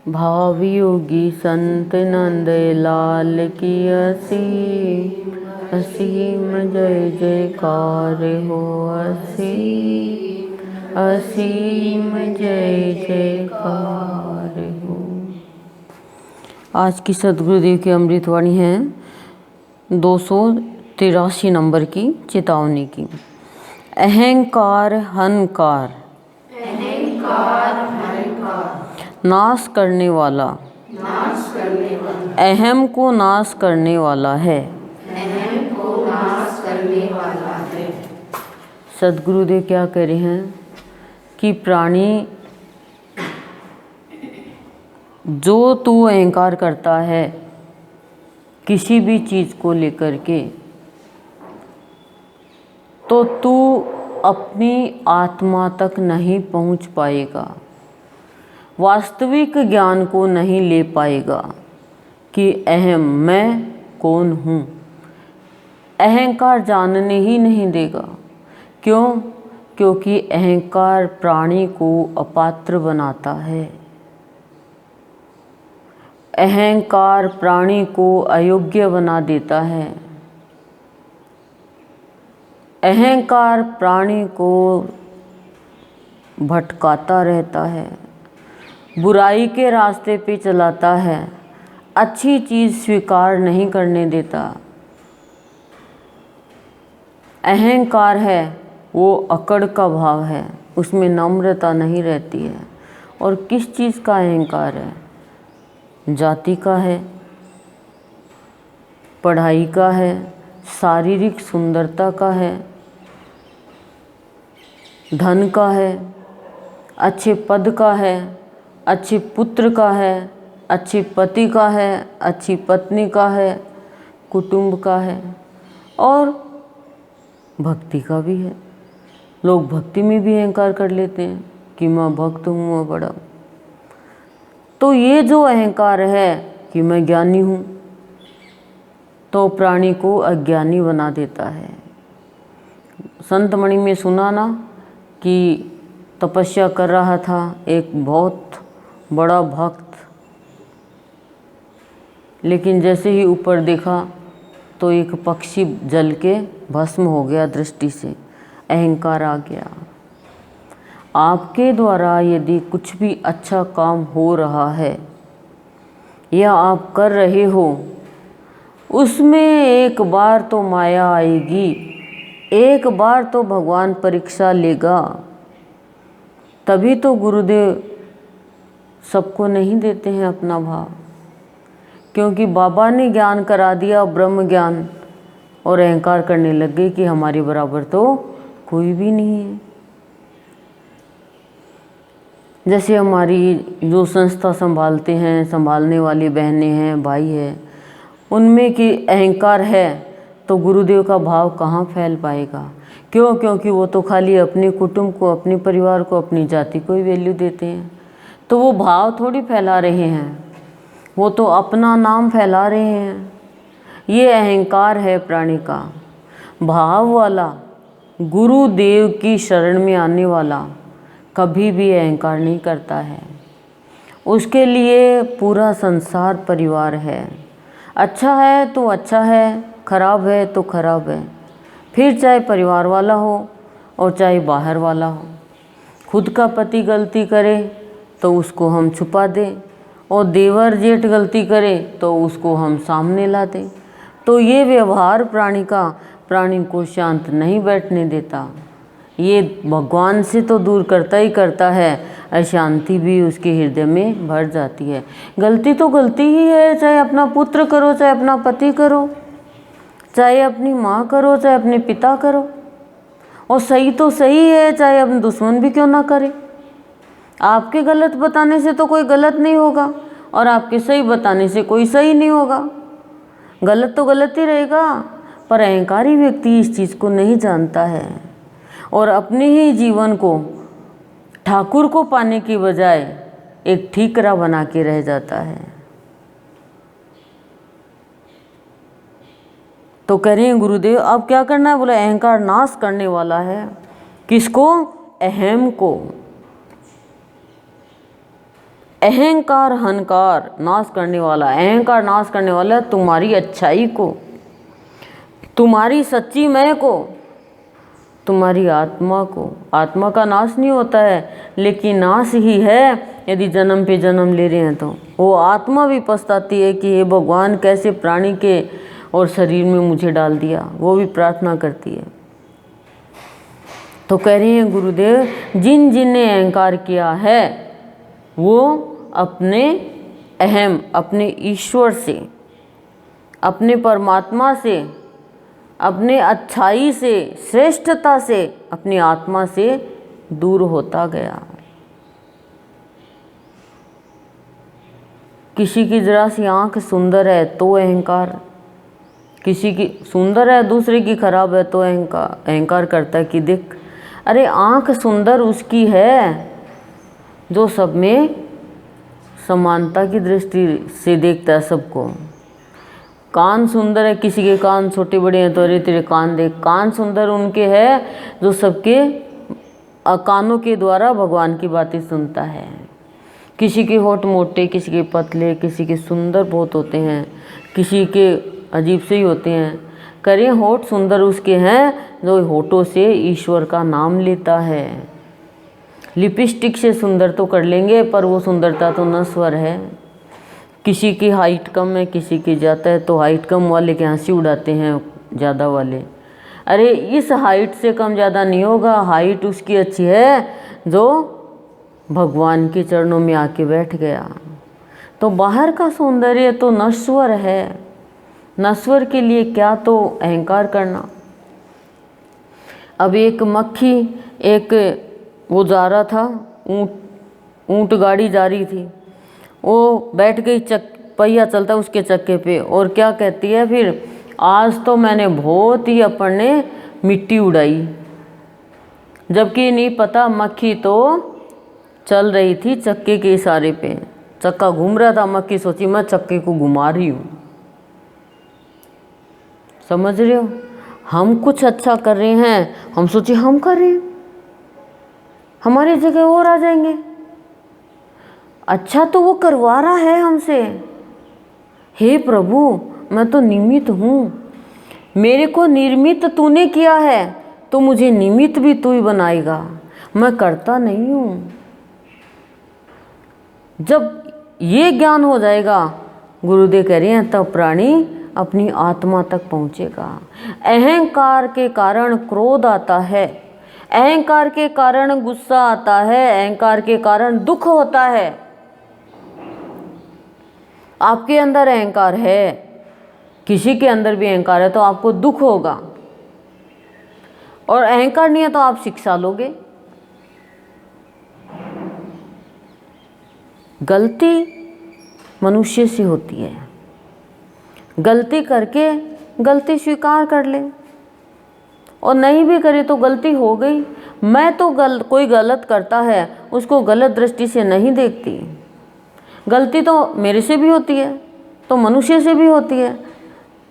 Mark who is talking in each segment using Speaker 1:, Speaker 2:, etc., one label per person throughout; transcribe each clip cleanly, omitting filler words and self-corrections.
Speaker 1: भावयोगी संत नंद लाल की असीम जय जयकार हो। असीम जय जयकार हो। आज की सद्गुरुदेव की अमृतवाणी है 283 नंबर की चेतावनी की। अहंकार हंकार नाश करने वाला अहम को नाश करने वाला है। सद्गुरुदेव क्या कह रहे हैं कि प्राणी, जो तू अहंकार करता है किसी भी चीज़ को लेकर के, तो तू अपनी आत्मा तक नहीं पहुंच पाएगा, वास्तविक ज्ञान को नहीं ले पाएगा कि अहम मैं कौन हूँ। अहंकार जानने ही नहीं देगा। क्यों? क्योंकि अहंकार प्राणी को अपात्र बनाता है। अहंकार प्राणी को अयोग्य बना देता है। अहंकार प्राणी को भटकाता रहता है, बुराई के रास्ते पे चलाता है, अच्छी चीज़ स्वीकार नहीं करने देता। अहंकार है वो अकड़ का भाव है, उसमें नम्रता नहीं रहती है। और किस चीज़ का अहंकार है? जाति का है, पढ़ाई का है, शारीरिक सुंदरता का है, धन का है, अच्छे पद का है, अच्छे पुत्र का है, अच्छे पति का है, अच्छी पत्नी का है, कुटुंब का है और भक्ति का भी है। लोग भक्ति में भी अहंकार कर लेते हैं कि मैं भक्त हूँ, मैं बड़ा। तो ये जो अहंकार है कि मैं ज्ञानी हूँ, तो प्राणी को अज्ञानी बना देता है। संत मणि में सुना ना कि तपस्या कर रहा था एक बहुत बड़ा भक्त, लेकिन जैसे ही ऊपर देखा तो एक पक्षी जल के भस्म हो गया दृष्टि से। अहंकार आ गया। आपके द्वारा यदि कुछ भी अच्छा काम हो रहा है या आप कर रहे हो, उसमें एक बार तो माया आएगी, एक बार तो भगवान परीक्षा लेगा। तभी तो गुरुदेव सबको नहीं देते हैं अपना भाव, क्योंकि बाबा ने ज्ञान करा दिया, ब्रह्म ज्ञान, और अहंकार करने लग गए कि हमारे बराबर तो कोई भी नहीं है। जैसे हमारी जो संस्था संभालते हैं, संभालने वाली बहनें हैं, भाई हैं, उनमें कि अहंकार है तो गुरुदेव का भाव कहाँ फैल पाएगा? क्यों? क्योंकि वो तो खाली अपने कुटुंब को, अपने परिवार को, अपनी जाति को ही वैल्यू देते हैं। तो वो भाव थोड़ी फैला रहे हैं, वो तो अपना नाम फैला रहे हैं। ये अहंकार है प्राणी का। भाव वाला, गुरुदेव की शरण में आने वाला कभी भी अहंकार नहीं करता है। उसके लिए पूरा संसार परिवार है। अच्छा है तो अच्छा है, खराब है तो खराब है। फिर चाहे परिवार वाला हो और चाहे बाहर वाला हो। खुद का पति गलती करे तो उसको हम छुपा दें, और देवर जेठ गलती करे तो उसको हम सामने ला दें। तो ये व्यवहार प्राणी का प्राणी को शांत नहीं बैठने देता। ये भगवान से तो दूर करता ही करता है, अशांति भी उसके हृदय में भर जाती है। गलती तो गलती ही है, चाहे अपना पुत्र करो, चाहे अपना पति करो, चाहे अपनी माँ करो, चाहे अपने पिता करो। और सही तो सही है, चाहे अपने दुश्मन भी क्यों ना करे। आपके गलत बताने से तो कोई गलत नहीं होगा, और आपके सही बताने से कोई सही नहीं होगा। गलत तो गलत ही रहेगा। पर अहंकारी व्यक्ति इस चीज़ को नहीं जानता है, और अपने ही जीवन को ठाकुर को पाने की बजाय एक ठीकरा बना के रह जाता है। तो कह रहे हैं गुरुदेव अब क्या करना है? बोले अहंकार नाश करने वाला है। किसको? अहम को। अहंकार हंकार नाश करने वाला, अहंकार नाश करने वाला तुम्हारी अच्छाई को, तुम्हारी सच्ची मैं को, तुम्हारी आत्मा को। आत्मा का नाश नहीं होता है, लेकिन नाश ही है यदि जन्म पे जन्म ले रहे हैं तो। वो आत्मा भी पछताती है कि हे भगवान कैसे प्राणी के और शरीर में मुझे डाल दिया, वो भी प्रार्थना करती है। तो कह रहे हैं गुरुदेव, जिन जिन ने अहंकार किया है वो अपने अहम, अपने ईश्वर से, अपने परमात्मा से, अपने अच्छाई से, श्रेष्ठता से, अपनी आत्मा से दूर होता गया। किसी की जरा सी आँख सुंदर है तो अहंकार, किसी की सुंदर है दूसरे की खराब है तो अहंकार करता है कि देख, अरे आँख सुंदर उसकी है जो सब में समानता की दृष्टि से देखता है सबको। कान सुंदर है, किसी के कान छोटे बड़े हैं तो अरे तेरे कान देख। कान सुंदर उनके है जो सबके कानों के द्वारा भगवान की बातें सुनता है। किसी के होठ मोटे, किसी के पतले, किसी के सुंदर बहुत होते हैं, किसी के अजीब से ही होते हैं। करें होठ सुंदर उसके हैं जो होठों से ईश्वर का नाम लेता है। लिपस्टिक से सुंदर तो कर लेंगे पर वो सुंदरता तो नश्वर है। किसी की हाइट कम है, किसी की ज़्यादा है तो हाइट कम वाले के हंसी उड़ाते हैं ज़्यादा वाले। अरे इस हाइट से कम ज़्यादा नहीं होगा, हाइट उसकी अच्छी है जो भगवान के चरणों में आके बैठ गया। तो बाहर का सौंदर्य तो नश्वर है, नश्वर के लिए क्या तो अहंकार करना। अब एक मक्खी, एक वो जा रहा था, ऊंट गाड़ी जा रही थी, वो बैठ गई, पहिया चलता उसके चक्के पे, और क्या कहती है फिर, आज तो मैंने बहुत ही अपने मिट्टी उड़ाई। जबकि नहीं पता मक्खी तो चल रही थी चक्के के इशारे पे, चक्का घूम रहा था, मक्खी सोची मैं चक्के को घुमा रही हूँ। समझ रहे हो, हम कुछ अच्छा कर रहे हैं, हम सोचे हम कर रहे हैं, हमारी जगह और आ जाएंगे। अच्छा तो वो करवा रहा है हमसे। हे प्रभु, मैं तो निमित्त हूँ, मेरे को निर्मित तूने किया है तो मुझे निमित्त भी तू ही बनाएगा, मैं करता नहीं हूँ। जब ये ज्ञान हो जाएगा, गुरुदेव कह रहे हैं, तब प्राणी अपनी आत्मा तक पहुँचेगा। अहंकार के कारण क्रोध आता है, अहंकार के कारण गुस्सा आता है, अहंकार के कारण दुख होता है। आपके अंदर अहंकार है, किसी के अंदर भी अहंकार है तो आपको दुख होगा, और अहंकार नहीं है तो आप शिक्षा लोगे। गलती मनुष्य से होती है, गलती करके गलती स्वीकार कर ले, और नहीं भी करे तो गलती हो गई। मैं तो कोई गलत करता है उसको गलत दृष्टि से नहीं देखती। गलती तो मेरे से भी होती है तो मनुष्य से भी होती है।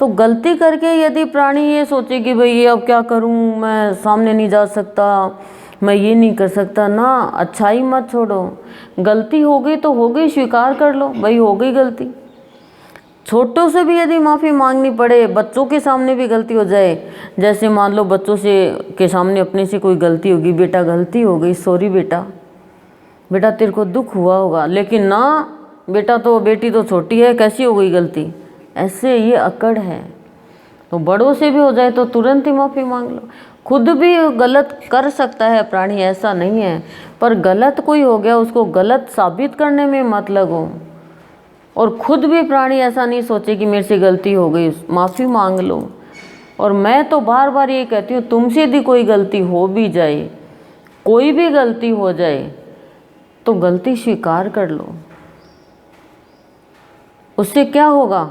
Speaker 1: तो गलती करके यदि प्राणी ये सोचे कि भाई ये अब क्या करूं, मैं सामने नहीं जा सकता, मैं ये नहीं कर सकता ना, अच्छाई मत छोड़ो। गलती हो गई तो हो गई, स्वीकार कर लो, भाई हो गई गलती। छोटों से भी यदि माफ़ी मांगनी पड़े, बच्चों के सामने भी गलती हो जाए, जैसे मान लो बच्चों से के सामने अपने से कोई गलती होगी, बेटा गलती हो गई, सॉरी बेटा, बेटा तेरे को दुख हुआ होगा, लेकिन ना बेटा तो बेटी तो छोटी है, कैसी हो गई गलती, ऐसे ये अकड़ है। तो बड़ों से भी हो जाए तो तुरंत ही माफ़ी मांग लो। खुद भी गलत कर सकता है प्राणी, ऐसा नहीं है, पर गलत कोई हो गया उसको गलत साबित करने में मत लगो। और खुद भी प्राणी ऐसा नहीं सोचे कि मेरे से गलती हो गई, माफ़ी मांग लो। और मैं तो बार बार ये कहती हूँ, तुमसे यदि कोई गलती हो भी जाए, कोई भी गलती हो जाए, तो गलती स्वीकार कर लो। उससे क्या होगा,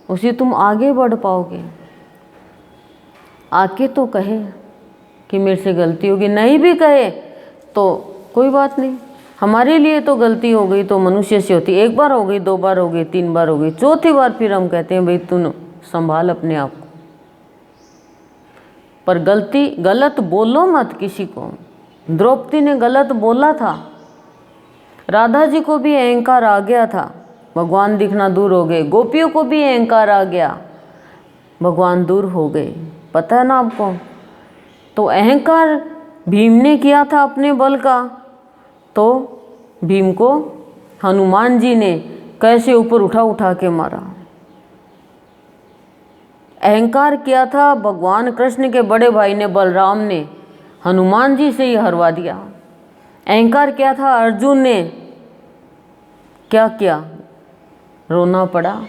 Speaker 1: उससे तुम आगे बढ़ पाओगे। आके तो कहे कि मेरे से गलती होगी, नहीं भी कहे तो कोई बात नहीं, हमारे लिए तो गलती हो गई तो मनुष्य से होती, एक बार हो गई, दो बार हो गई, तीन बार हो गई, चौथी बार फिर हम कहते हैं भाई तू संभाल अपने आप को। पर गलत बोलो मत किसी को। द्रौपदी ने गलत बोला था, राधा जी को भी अहंकार आ गया था, भगवान दिखना दूर हो गए। गोपियों को भी अहंकार आ गया, भगवान दूर हो गए। पता है ना आपको। तो अहंकार भीम ने किया था अपने बल का, तो भीम को हनुमान जी ने कैसे ऊपर उठा उठा के मारा। अहंकार किया था भगवान कृष्ण के बड़े भाई ने, बलराम ने, हनुमान जी से ही हरवा दिया। अहंकार किया था अर्जुन ने, क्या किया, रोना पड़ा।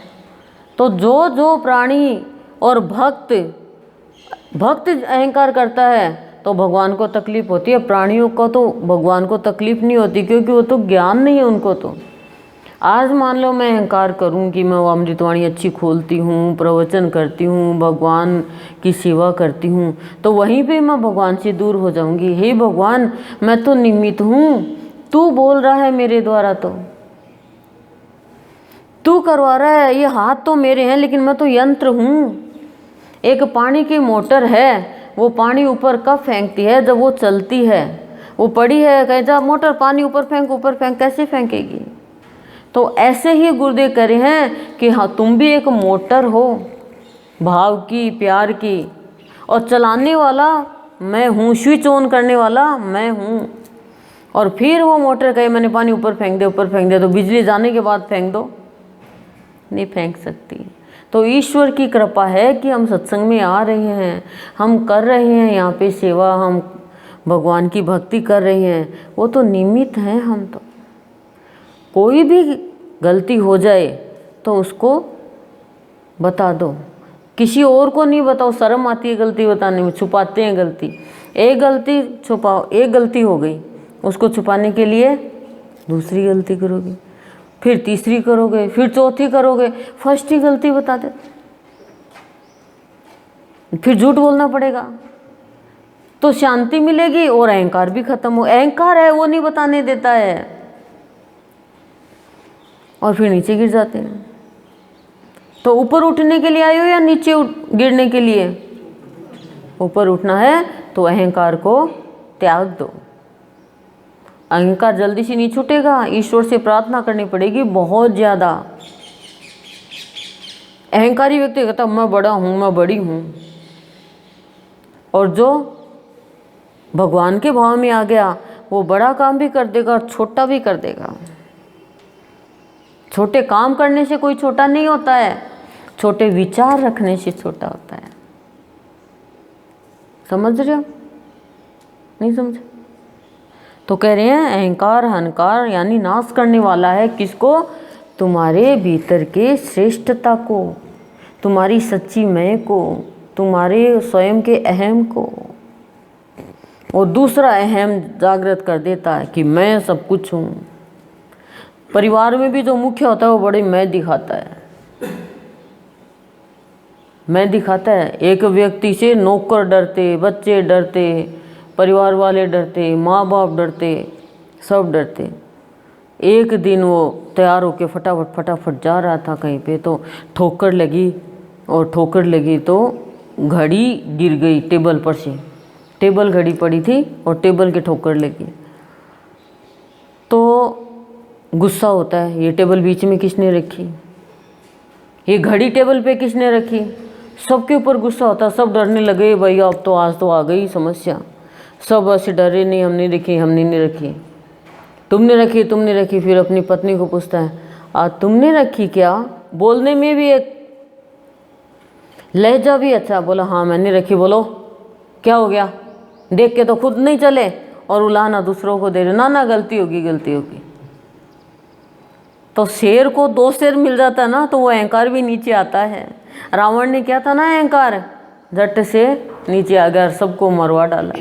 Speaker 1: तो जो जो प्राणी और भक्त अहंकार करता है तो भगवान को तकलीफ होती है। प्राणियों को तो भगवान को तकलीफ नहीं होती, क्योंकि वो तो ज्ञान नहीं है उनको। तो आज मान लो मैं अहंकार करूं कि मैं वो अमृतवाणी अच्छी खोलती हूं, प्रवचन करती हूं, भगवान की सेवा करती हूं, तो वहीं पे मैं भगवान से दूर हो जाऊंगी। हे भगवान, मैं तो निमित्त हूं, तू बोल रहा है मेरे द्वारा, तो तू करवा रहा है। ये हाथ तो मेरे हैं, लेकिन मैं तो यंत्र हूँ। एक पानी की मोटर है, वो पानी ऊपर कब फेंकती है, जब वो चलती है। वो पड़ी है, कहे जा मोटर पानी ऊपर फेंक, कैसे फेंकेगी। तो ऐसे ही गुरुदेव कह रहे हैं कि हाँ, तुम भी एक मोटर हो, भाव की, प्यार की, और चलाने वाला मैं हूँ, स्विच ऑन करने वाला मैं हूँ। और फिर वो मोटर कहे मैंने पानी ऊपर फेंक दे, तो बिजली जाने के बाद फेंक दो, नहीं फेंक सकती। तो ईश्वर की कृपा है कि हम सत्संग में आ रहे हैं, हम कर रहे हैं यहाँ पे सेवा, हम भगवान की भक्ति कर रहे हैं, वो तो निमित्त हैं हम। तो कोई भी गलती हो जाए तो उसको बता दो, किसी और को नहीं बताओ। शर्म आती है गलती बताने में, छुपाते हैं गलती। एक गलती छुपाओ, एक गलती हो गई, उसको छुपाने के लिए दूसरी गलती करोगे, फिर तीसरी करोगे, फिर चौथी करोगे, फर्स्ट ही गलती बता दे, फिर झूठ बोलना पड़ेगा। तो शांति मिलेगी और अहंकार भी खत्म हो। अहंकार है वो नहीं बताने देता है, और फिर नीचे गिर जाते हैं। तो ऊपर उठने के लिए आए हो या नीचे गिरने के लिए? ऊपर उठना है तो अहंकार को त्याग दो। अहंकार जल्दी से नहीं छूटेगा, ईश्वर से प्रार्थना करनी पड़ेगी बहुत ज़्यादा। अहंकारी व्यक्ति कहता मैं बड़ा हूँ, मैं बड़ी हूँ, और जो भगवान के भाव में आ गया वो बड़ा काम भी कर देगा और छोटा भी कर देगा। छोटे काम करने से कोई छोटा नहीं होता है, छोटे विचार रखने से छोटा होता है। समझ रहे हो? नहीं समझ? तो कह रहे हैं अहंकार हंकार यानी नाश करने वाला है। किसको? तुम्हारे भीतर के श्रेष्ठता को, तुम्हारी सच्ची मैं को, तुम्हारे स्वयं के अहम को। और दूसरा अहम जागृत कर देता है कि मैं सब कुछ हूँ। परिवार में भी जो मुख्य होता है वो बड़े मैं दिखाता है, मैं दिखाता है। एक व्यक्ति से नौकर डरते, बच्चे डरते, परिवार वाले डरते, माँ बाप डरते, सब डरते। एक दिन वो तैयार होके फटाफट जा रहा था कहीं पे, तो ठोकर लगी, और ठोकर लगी तो घड़ी गिर गई टेबल पर से। टेबल घड़ी पड़ी थी और टेबल के ठोकर लगी। तो गुस्सा होता है, ये टेबल बीच में किसने रखी, ये घड़ी टेबल पे किसने रखी। सबके ऊपर गुस्सा होता है, सब डरने लगे। भाई अब तो आज तो आ गई समस्या। सब ऐसे डरे, नहीं हमने रखी, हमने नहीं रखी, तुमने रखी, तुमने रखी। फिर अपनी पत्नी को पूछता है आज तुमने रखी क्या? बोलने में भी एक लहजा भी अच्छा, बोला हाँ मैंने रखी। बोलो क्या हो गया? देख के तो खुद नहीं चले और उलाहना दूसरों को दे रहे, ना गलती होगी, गलती होगी। तो शेर को 2 शेर मिल जाता ना, तो वो अहंकार भी नीचे आता है। रावण ने क्या था ना, अहंकार झट से नीचे आ गया, सबको मरवा डाला।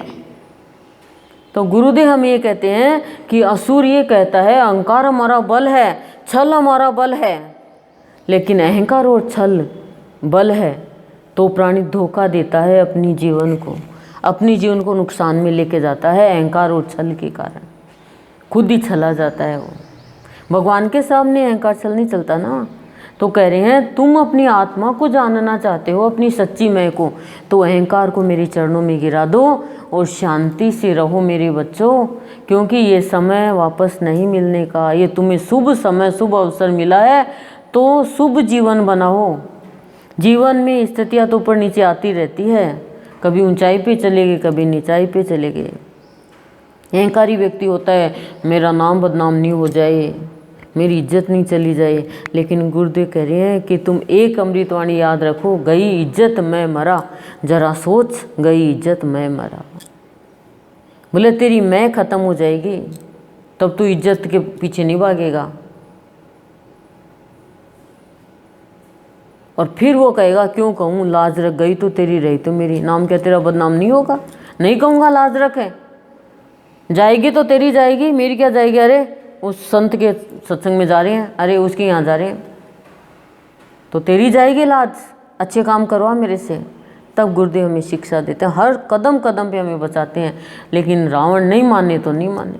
Speaker 1: तो गुरुदेव हम ये कहते हैं कि असुर ये कहता है अहंकार हमारा बल है, छल हमारा बल है, लेकिन अहंकार और छल बल है तो प्राणी धोखा देता है अपनी जीवन को नुकसान में लेके जाता है। अहंकार और छल के कारण खुद ही छला जाता है वो। भगवान के सामने अहंकार छल नहीं चलता ना। तो कह रहे हैं तुम अपनी आत्मा को जानना चाहते हो, अपनी सच्ची मैं को, तो अहंकार को मेरे चरणों में गिरा दो और शांति से रहो मेरे बच्चों, क्योंकि ये समय वापस नहीं मिलने का। ये तुम्हें शुभ समय, शुभ अवसर मिला है, तो शुभ जीवन बनाओ। जीवन में स्थितियाँ तो ऊपर नीचे आती रहती है, कभी ऊंचाई पे चले गए, कभी नीचाई पे चले गए। अहंकारी व्यक्ति होता है मेरा नाम बदनाम नहीं हो जाए, मेरी इज्जत नहीं चली जाए, लेकिन गुरुदेव कह रहे हैं कि तुम एक अमृतवाणी याद रखो, गई इज्जत मैं मरा, जरा सोच गई इज्जत मैं मरा। बोले तेरी मैं खत्म हो जाएगी तब तू इज्जत के पीछे नहीं भागेगा। और फिर वो कहेगा क्यों कहूँ, लाज रख गई तो तेरी रही तो मेरी, नाम क्या तेरा बदनाम नहीं होगा? नहीं कहूँगा लाज रख है, जाएगी तो तेरी जाएगी, मेरी क्या जाएगी? अरे उस संत के सत्संग में जा रहे हैं, अरे उसके यहाँ जा रहे हैं, तो तेरी जाएगी लाज, अच्छे काम करवा मेरे से। तब गुरुदेव हमें शिक्षा देते हैं, हर कदम कदम पे हमें बचाते हैं। लेकिन रावण नहीं माने तो नहीं माने,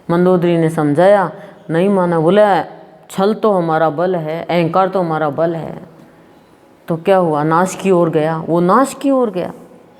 Speaker 1: मंदोदरी ने समझाया, नहीं माना, बोला छल तो हमारा बल है, अहंकार तो हमारा बल है। तो क्या हुआ, नाश की ओर गया, वो नाश की ओर गया।